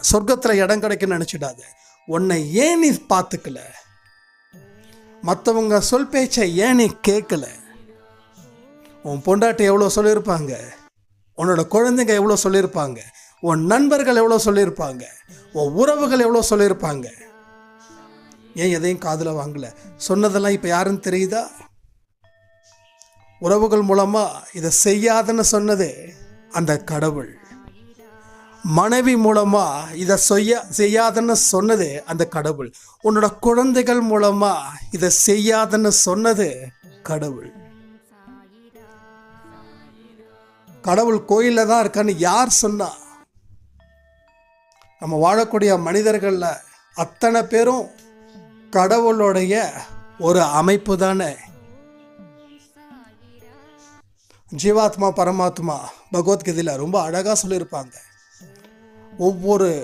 சொர்க்கத்தில் இடம் கிடைக்குன்னு நினச்சிடாத. உன்னை ஏன் நீ பார்த்துக்கல? மற்றவங்க சொல் பேச்சை ஏன் நீ கேட்கல? உன் பொண்டாட்டி எவ்வளோ சொல்லியிருப்பாங்க, உன்னோட குழந்தைங்க எவ்வளோ சொல்லியிருப்பாங்க, உன் நண்பர்கள் எவ்வளோ சொல்லியிருப்பாங்க, உன் உறவுகள் எவ்வளோ சொல்லியிருப்பாங்க. ஏன் எதையும் காதில் வாங்கலை? சொன்னதெல்லாம் இப்போ யாருன்னு தெரியுதா? உறவுகள் மூலமாக இதை செய்யாதன்னு சொன்னது அந்த கடவுள். மனைவி மூலமாக இதை செய்யாதன்னு சொன்னது அந்த கடவுள். உன்னோட குழந்தைகள் மூலமாக இதை செய்யாதன்னு சொன்னது கடவுள். கடவுள் கோயிலில் தான் இருக்கான்னு யார் சொன்னா? நம்ம வாழக்கூடிய மனிதர்களில் அத்தனை பேரும் கடவுளுடைய ஒரு அமைப்பு தானே. ஜீவாத்மா பரமாத்மா பகவத்கீதையில் ரொம்ப அழகாக சொல்லியிருப்பாங்க. ஒவ்வொரு